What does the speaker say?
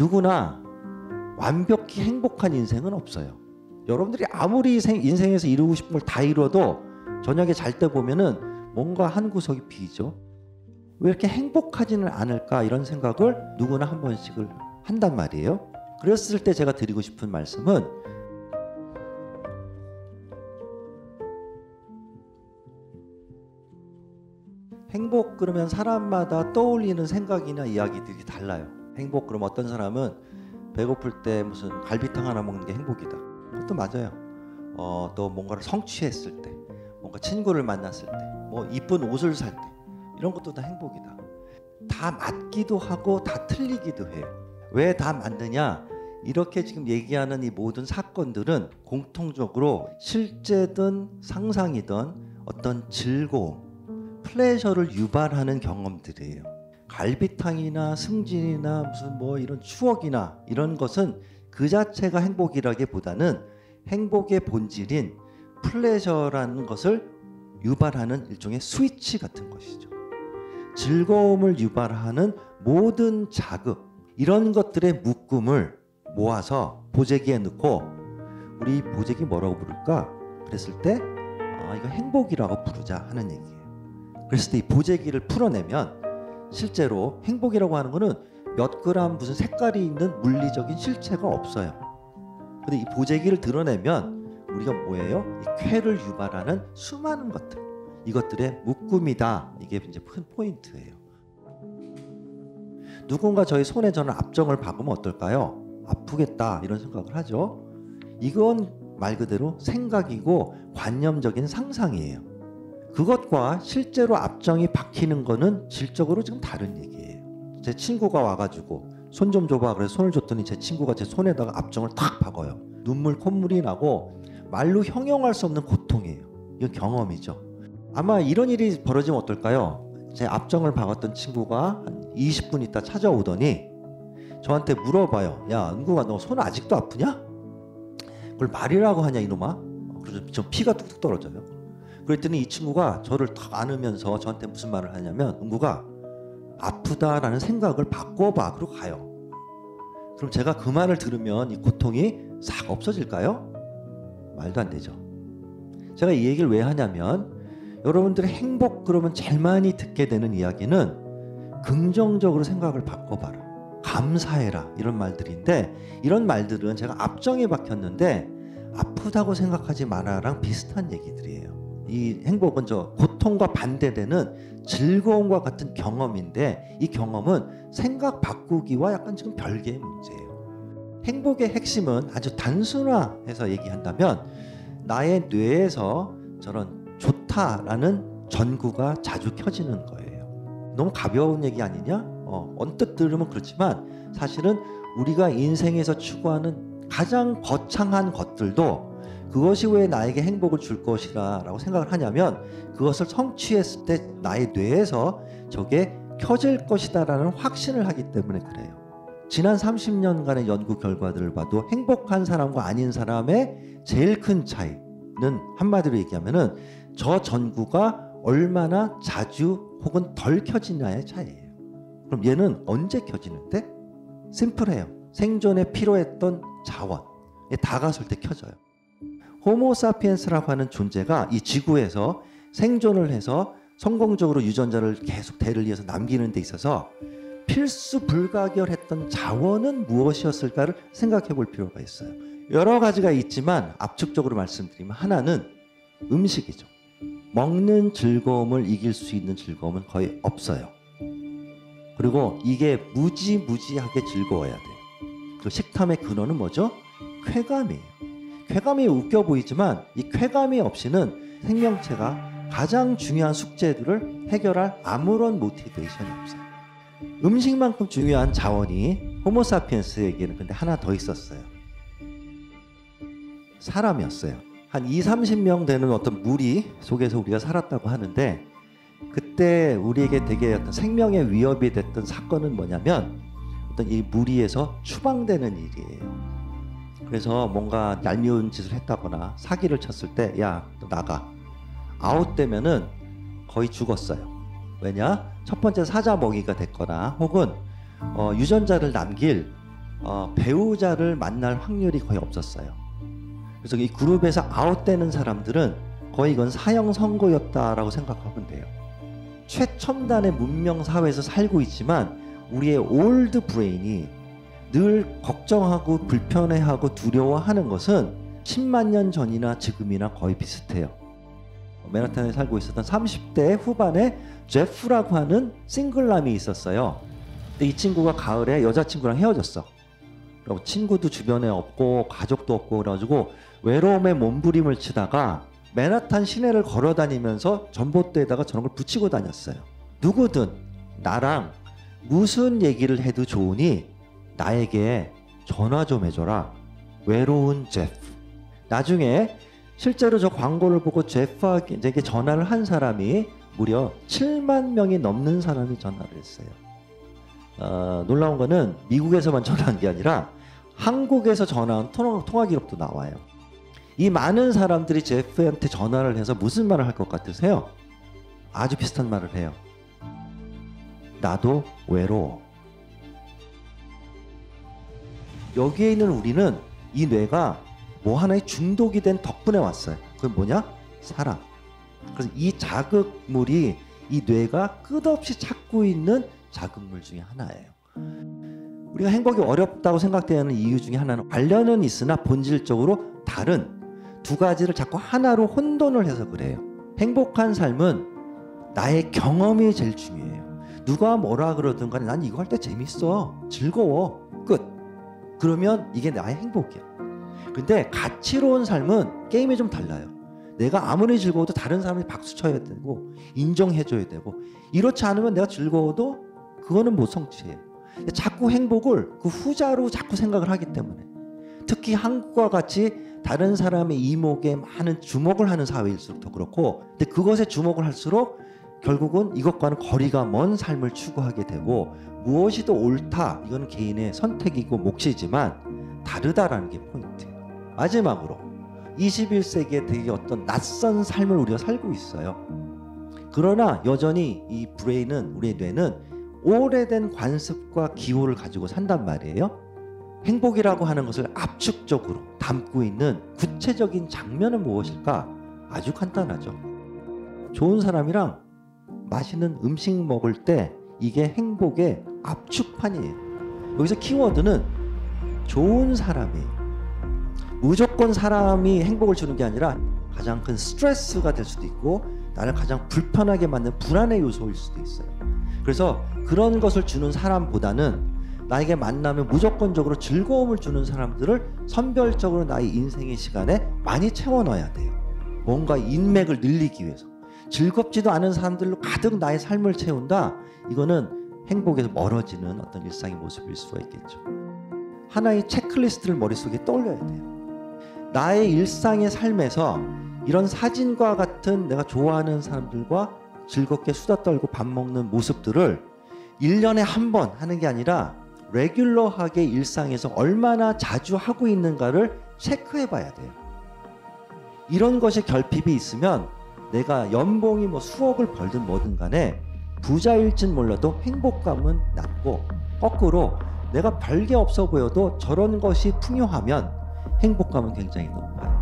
누구나 완벽히 행복한 인생은 없어요. 여러분들이 아무리 인생에서 이루고 싶은 걸 다 이뤄도 저녁에 잘 때 보면은 뭔가 한 구석이 비죠. 왜 이렇게 행복하지는 않을까, 이런 생각을 누구나 한 번씩을 한단 말이에요. 그랬을 때 제가 드리고 싶은 말씀은, 행복 그러면 사람마다 떠올리는 생각이나 이야기들이 달라요. 행복 그러면 어떤 사람은 배고플 때 무슨 갈비탕 하나 먹는 게 행복이다. 그것도 맞아요. 또 뭔가를 성취했을 때, 뭔가 친구를 만났을 때, 뭐 이쁜 옷을 살 때, 이런 것도 다 행복이다. 다 맞기도 하고 다 틀리기도 해요. 왜 다 맞느냐? 이렇게 지금 얘기하는 이 모든 사건들은 공통적으로 실제든 상상이든 어떤 즐거움, 플레저를 유발하는 경험들이에요. 갈비탕이나 승진이나 무슨 뭐 이런 추억이나 이런 것은 그 자체가 행복이라기보다는 행복의 본질인 플레저라는 것을 유발하는 일종의 스위치 같은 것이죠. 즐거움을 유발하는 모든 자극, 이런 것들의 묶음을 모아서 보재기에 넣고, 우리 보재기 뭐라고 부를까? 그랬을 때 이거 행복이라고 부르자 하는 얘기예요. 그랬을 때 이 보재기를 풀어내면 실제로 행복이라고 하는 거는 몇 그램 무슨 색깔이 있는 물리적인 실체가 없어요. 근데 이 보재기를 드러내면 우리가 뭐예요? 이 쾌를 유발하는 수많은 것들, 이것들의 묶음이다. 이게 이제 큰 포인트예요. 누군가 저희 손에 저는 압정을 박으면 어떨까요? 아프겠다, 이런 생각을 하죠. 이건 말 그대로 생각이고 관념적인 상상이에요. 그것과 실제로 압정이 박히는 거는 질적으로 지금 다른 얘기예요. 제 친구가 와가지고 손 좀 줘봐, 그래서 손을 줬더니 제 친구가 제 손에다가 압정을 탁 박아요. 눈물 콧물이 나고 말로 형용할 수 없는 고통이에요. 이건 경험이죠. 아마 이런 일이 벌어지면 어떨까요? 제 압정을 박았던 친구가 한 20분 있다 찾아오더니 저한테 물어봐요. 야, 은구가 너 손 아직도 아프냐? 그걸 말이라고 하냐 이놈아? 그래서 저 피가 뚝뚝 떨어져요. 그랬더니 이 친구가 저를 탁 안으면서 저한테 무슨 말을 하냐면, 은구가 아프다라는 생각을 바꿔봐, 그러고 가요. 그럼 제가 그 말을 들으면 이 고통이 싹 없어질까요? 말도 안 되죠. 제가 이 얘기를 왜 하냐면, 여러분들의 행복 그러면 제일 많이 듣게 되는 이야기는 긍정적으로 생각을 바꿔봐라, 감사해라, 이런 말들인데, 이런 말들은 제가 압정에 박혔는데 아프다고 생각하지 마라랑 비슷한 얘기들이에요. 이 행복은 저 고통과 반대되는 즐거움과 같은 경험인데, 이 경험은 생각 바꾸기와 약간 지금 별개의 문제예요. 행복의 핵심은 아주 단순화해서 얘기한다면, 나의 뇌에서 저런 좋다라는 전구가 자주 켜지는 거예요. 너무 가벼운 얘기 아니냐? 언뜻 들으면 그렇지만 사실은 우리가 인생에서 추구하는 가장 거창한 것들도 그것이 왜 나에게 행복을 줄 것이다 라고 생각을 하냐면, 그것을 성취했을 때 나의 뇌에서 저게 켜질 것이다 라는 확신을 하기 때문에 그래요. 지난 30년간의 연구 결과들을 봐도 행복한 사람과 아닌 사람의 제일 큰 차이는 한마디로 얘기하면은 저 전구가 얼마나 자주 혹은 덜 켜지냐의 차이예요. 그럼 얘는 언제 켜지는데? 심플해요. 생존에 필요했던 자원에 다가설 때 켜져요. 호모사피엔스라고 하는 존재가 이 지구에서 생존을 해서 성공적으로 유전자를 계속 대를 이어서 남기는 데 있어서 필수 불가결했던 자원은 무엇이었을까를 생각해 볼 필요가 있어요. 여러 가지가 있지만 압축적으로 말씀드리면 하나는 음식이죠. 먹는 즐거움을 이길 수 있는 즐거움은 거의 없어요. 그리고 이게 무지무지하게 즐거워야 돼요. 그 식탐의 근원은 뭐죠? 쾌감이에요. 쾌감이 웃겨 보이지만 이 쾌감이 없이는 생명체가 가장 중요한 숙제들을 해결할 아무런 모티베이션이 없어요. 음식만큼 중요한 자원이 호모사피엔스에게는 근데 하나 더 있었어요. 사람이었어요. 한 20-30명 되는 어떤 무리 속에서 우리가 살았다고 하는데, 그때 우리에게 되게 어떤 생명의 위협이 됐던 사건은 뭐냐면 어떤 이 무리에서 추방되는 일이에요. 그래서 뭔가 얄미운 짓을 했다거나 사기를 쳤을 때 야, 너 나가. 아웃되면은 거의 죽었어요. 왜냐? 첫 번째 사자 먹이가 됐거나 혹은 유전자를 남길 배우자를 만날 확률이 거의 없었어요. 그래서 이 그룹에서 아웃되는 사람들은 거의 이건 사형 선고였다라고 생각하면 돼요. 최첨단의 문명 사회에서 살고 있지만 우리의 올드 브레인이 늘 걱정하고 불편해하고 두려워하는 것은 10만 년 전이나 지금이나 거의 비슷해요. 맨하탄에 살고 있었던 30대 후반에 제프라고 하는 싱글남이 있었어요. 근데 이 친구가 가을에 여자친구랑 헤어졌어. 그리고 친구도 주변에 없고 가족도 없고 그래가지고 외로움에 몸부림을 치다가 맨하탄 시내를 걸어다니면서 전봇대에다가 저런 걸 붙이고 다녔어요. 누구든 나랑 무슨 얘기를 해도 좋으니 나에게 전화 좀 해줘라. 외로운 제프. 나중에 실제로 저 광고를 보고 제프에게 전화를 한 사람이 무려 7만 명이 넘는 사람이 전화를 했어요. 놀라운 거는 미국에서만 전화한 게 아니라 한국에서 전화한 통화 기록도 나와요. 이 많은 사람들이 제프한테 전화를 해서 무슨 말을 할 것 같으세요? 아주 비슷한 말을 해요. 나도 외로워. 여기에 있는 우리는 이 뇌가 뭐 하나에 중독이 된 덕분에 왔어요. 그건 뭐냐? 사랑. 그래서 이 자극물이 이 뇌가 끝없이 찾고 있는 자극물 중에 하나예요. 우리가 행복이 어렵다고 생각되는 이유 중에 하나는 관련은 있으나 본질적으로 다른 두 가지를 자꾸 하나로 혼돈을 해서 그래요. 행복한 삶은 나의 경험이 제일 중요해요. 누가 뭐라 그러든 간에 난 이거 할 때 재밌어, 즐거워, 끝. 그러면 이게 나의 행복이야. 근데 가치로운 삶은 게임이 좀 달라요. 내가 아무리 즐거워도 다른 사람이 박수 쳐야 되고 인정해줘야 되고, 이렇지 않으면 내가 즐거워도 그거는 못 성취해요. 자꾸 행복을 그 후자로 자꾸 생각을 하기 때문에, 특히 한국과 같이 다른 사람의 이목에 많은 주목을 하는 사회일수록 더 그렇고, 근데 그것에 주목을 할수록 결국은 이것과는 거리가 먼 삶을 추구하게 되고, 무엇이 더 옳다, 이건 개인의 선택이고 몫이지만 다르다라는 게 포인트예요. 마지막으로 21세기에 되게 어떤 낯선 삶을 우리가 살고 있어요. 그러나 여전히 이 브레인은, 우리의 뇌는 오래된 관습과 기호를 가지고 산단 말이에요. 행복이라고 하는 것을 압축적으로 담고 있는 구체적인 장면은 무엇일까? 아주 간단하죠. 좋은 사람이랑 맛있는 음식 먹을 때 이게 행복의 압축판이에요. 여기서 키워드는 좋은 사람이에요. 무조건 사람이 행복을 주는 게 아니라 가장 큰 스트레스가 될 수도 있고 나를 가장 불편하게 만드는 불안의 요소일 수도 있어요. 그래서 그런 것을 주는 사람보다는 나에게 만나면 무조건적으로 즐거움을 주는 사람들을 선별적으로 나의 인생의 시간에 많이 채워 넣어야 돼요. 뭔가 인맥을 늘리기 위해서. 즐겁지도 않은 사람들로 가득 나의 삶을 채운다? 이거는 행복에서 멀어지는 어떤 일상의 모습일 수가 있겠죠. 하나의 체크리스트를 머릿속에 떠올려야 돼요. 나의 일상의 삶에서 이런 사진과 같은 내가 좋아하는 사람들과 즐겁게 수다 떨고 밥 먹는 모습들을 1년에 한 번 하는 게 아니라 레귤러하게 일상에서 얼마나 자주 하고 있는가를 체크해 봐야 돼요. 이런 것이 결핍이 있으면 내가 연봉이 뭐 수억을 벌든 뭐든 간에 부자일진 몰라도 행복감은 낮고, 거꾸로 내가 별게 없어 보여도 저런 것이 풍요하면 행복감은 굉장히 높아요.